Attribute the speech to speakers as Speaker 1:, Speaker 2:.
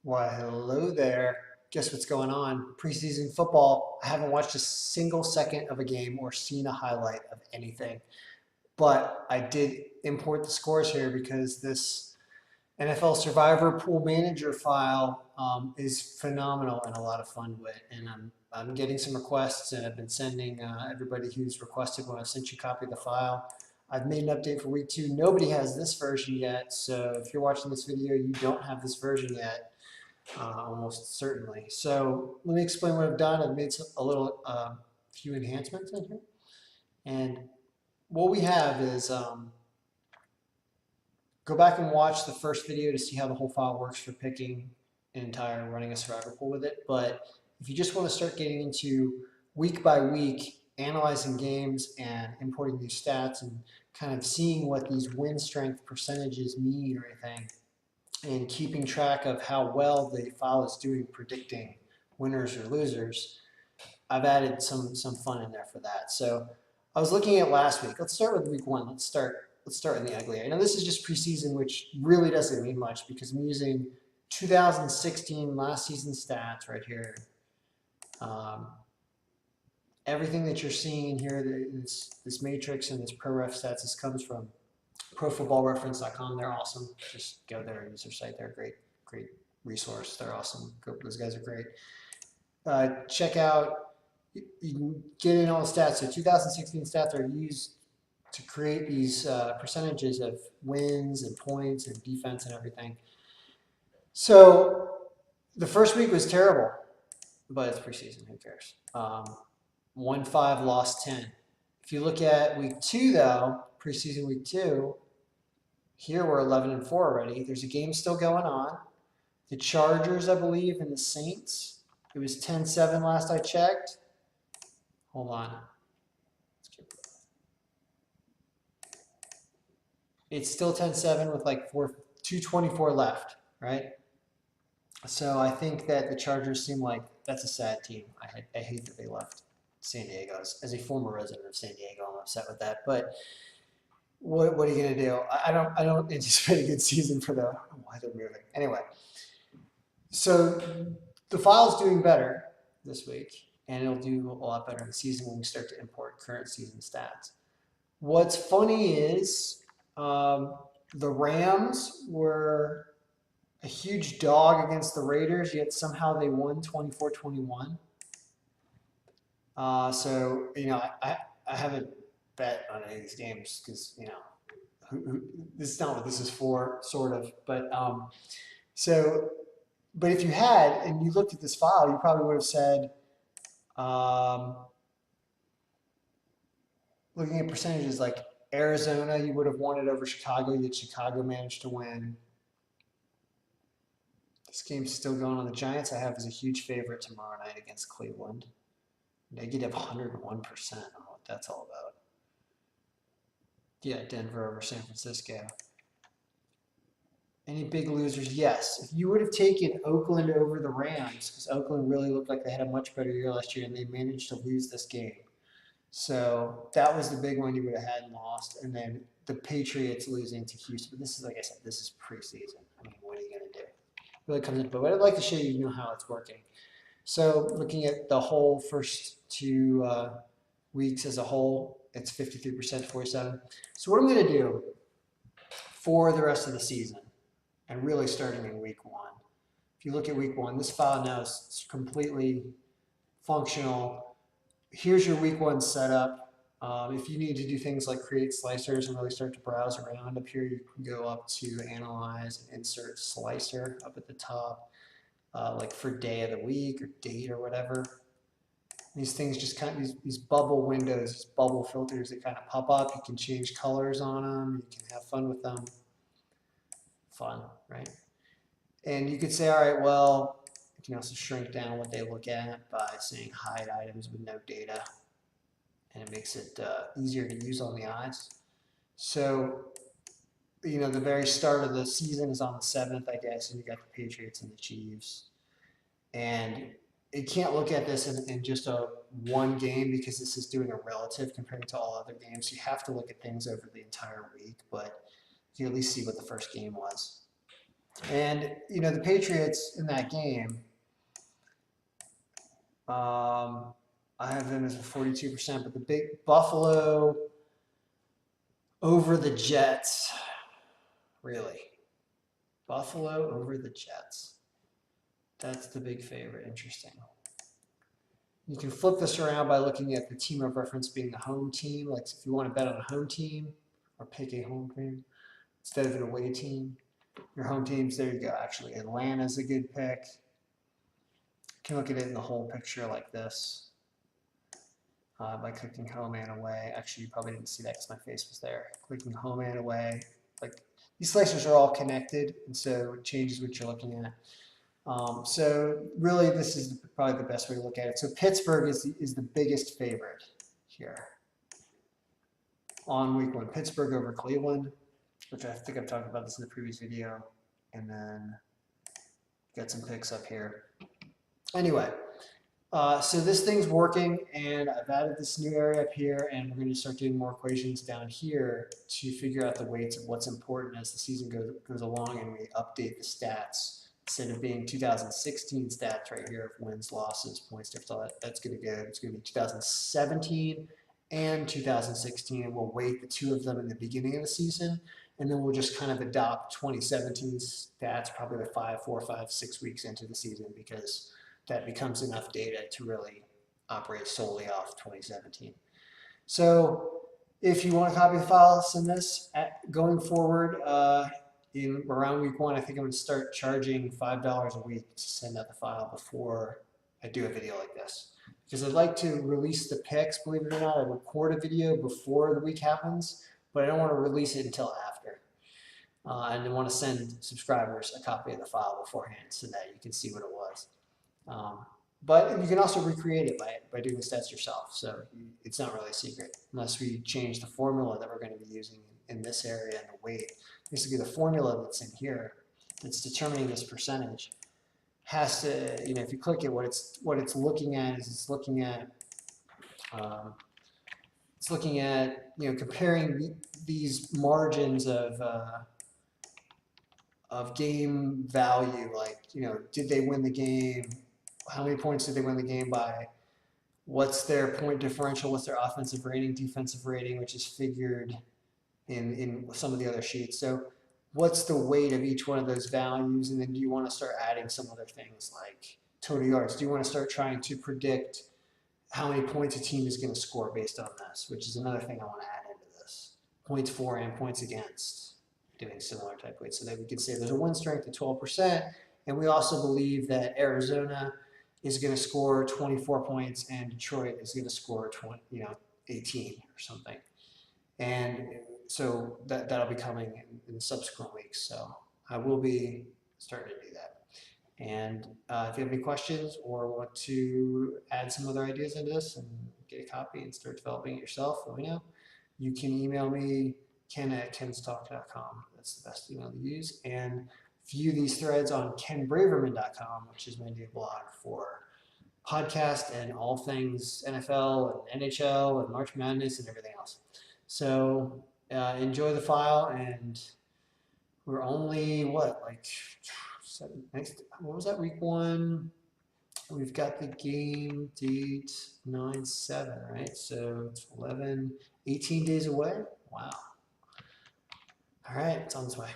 Speaker 1: Why, hello there. Guess what's going on? Preseason football. I haven't watched a single second of a game or seen a highlight of anything. But I did import the scores here because this NFL Survivor Pool Manager file is phenomenal and a lot of fun with. And I'm getting some requests, and I've been sending everybody who's requested when I sent you a copy of the file. I've made an update for week 2. Nobody has this version yet, so if you're watching this video, you don't have this version yet. Almost certainly. So let me explain what I've done. I've made a little few enhancements in here. And what we have is go back and watch the first video to see how the whole file works for picking an entire running a survivor pool with it. But if you just want to start getting into week by week analyzing games and importing these stats and kind of seeing what these win strength percentages mean or anything, and keeping track of how well the file is doing predicting winners or losers, I've added some fun in there for that. So I was looking at last week. Let's start with week 1. Let's start in the ugly area. Now this is just preseason, which really doesn't mean much because I'm using 2016 last season stats right here. Everything that you're seeing in here, this matrix and this pro ref stats, this comes from ProFootballReference.com. They're awesome. Just go there and use their site. They're a great resource. They're awesome. Those guys are great. Check out, you can get in all the stats. So 2016 stats are used to create these percentages of wins and points and defense and everything. So the first week was terrible, but it's preseason. Who cares? 1-5, lost 10. If you look at week 2, though, preseason week 2, here we're 11-4 already. There's a game still going on. The Chargers, I believe, and the Saints. It was 10-7 last I checked. Hold on. It's still 10-7 with like 2:24 left, right? So I think that the Chargers seem like that's a sad team. I hate that they left San Diego. As a former resident of San Diego, I'm upset with that. But what are you gonna do? I don't anticipate a good season for them. I don't know why they're moving. Anyway, so the file's doing better this week, and it'll do a lot better in the season when we start to import current season stats. What's funny is the Rams were a huge dog against the Raiders, yet somehow they won 24-21. So, I haven't bet on any of these games because, this is not what this is for, sort of. But but if you had and you looked at this file, you probably would have said, looking at percentages like Arizona, you would have won it over Chicago, yet Chicago managed to win. This game's still going on. The Giants I have as a huge favorite tomorrow night against Cleveland. Negative 101%. I don't know what that's all about. Yeah, Denver over San Francisco. Any big losers? Yes. If you would have taken Oakland over the Rams, because Oakland really looked like they had a much better year last year, and they managed to lose this game. So that was the big one you would have had and lost. And then the Patriots losing to Houston. But this is, like I said, this is preseason. I mean, what are you going to do? It really comes into, but I'd like to show you how it's working. So looking at the whole first 2 weeks as a whole, it's 53% to 47%. So what I'm going to do for the rest of the season, and really starting in week 1, if you look at week 1, this file now is completely functional. Here's your week 1 setup. If you need to do things like create slicers and really start to browse around, up here you can go up to Analyze and Insert Slicer up at the top. Like for day of the week or date or whatever. These things just kind of, these bubble windows, these bubble filters that kind of pop up. You can change colors on them. You can have fun with them. Fun, right? And you could say, all right, well, you can also shrink down what they look at by saying hide items with no data. And it makes it easier to use on the eyes. So, the very start of the season is on the 7th, I guess, and you got the Patriots and the Chiefs. And you can't look at this in just one game because this is doing a relative compared to all other games. You have to look at things over the entire week, but you can at least see what the first game was. And, you know, the Patriots in that game, I have them as a 42%, but the big Buffalo over the Jets, really. Buffalo over the Jets. That's the big favorite. Interesting. You can flip this around by looking at the team of reference being the home team. Like if you want to bet on a home team or pick a home team instead of an away team. Your home teams, there you go. Actually, Atlanta's a good pick. You can look at it in the whole picture like this by clicking home and away. Actually, you probably didn't see that because my face was there. Clicking home and away. Like these slicers are all connected, and so it changes what you're looking at. So really, this is probably the best way to look at it. So Pittsburgh is the biggest favorite here on week 1. Pittsburgh over Cleveland, which I think I've talked about this in the previous video. And then got some picks up here. Anyway, so this thing's working, and I've added this new area up here, and we're going to start doing more equations down here to figure out the weights of what's important as the season goes along, and we update the stats. Instead of being 2016 stats right here of wins, losses, points, difference, all that, that's going to go. It's going to be 2017 and 2016, and we'll weight the two of them in the beginning of the season, and then we'll just kind of adopt 2017 stats probably like 4, 5, 6 weeks into the season, because that becomes enough data to really operate solely off 2017. So if you want to copy the file, send this. Going forward, in around week 1, I think I'm going to start charging $5 a week to send out the file before I do a video like this. Because I'd like to release the picks, believe it or not. I record a video before the week happens, but I don't want to release it until after. And I want to send subscribers a copy of the file beforehand so that you can see what it was. But you can also recreate it by doing the stats yourself. So it's not really a secret unless we change the formula that we're going to be using in this area and the weight. Basically, the formula that's in here that's determining this percentage has to, you know, if you click it, what it's looking at is it's looking at you know, comparing these margins of game value, like, you know, did they win the game? How many points did they win the game by? What's their point differential? What's their offensive rating, defensive rating, which is figured in some of the other sheets. So what's the weight of each one of those values? And then do you want to start adding some other things like total yards? Do you want to start trying to predict how many points a team is going to score based on this, which is another thing I want to add into this. Points for and points against, doing similar type weights. So that we can say there's a win strength of 12%, and we also believe that Arizona is going to score 24 points and Detroit is going to score 18 or something. And so that'll be coming in subsequent weeks. So I will be starting to do that. And if you have any questions or want to add some other ideas into this and get a copy and start developing it yourself, let me know. You can email me, ken@kenstalk.com. That's the best email to use. And view these threads on kenbraverman.com, which is my new blog for podcast and all things NFL and NHL and March Madness and everything else. So enjoy the file, and we're only, what was that, week 1? We've got the game date 9/7, right? So it's 18 days away. Wow. All right, it's on its way.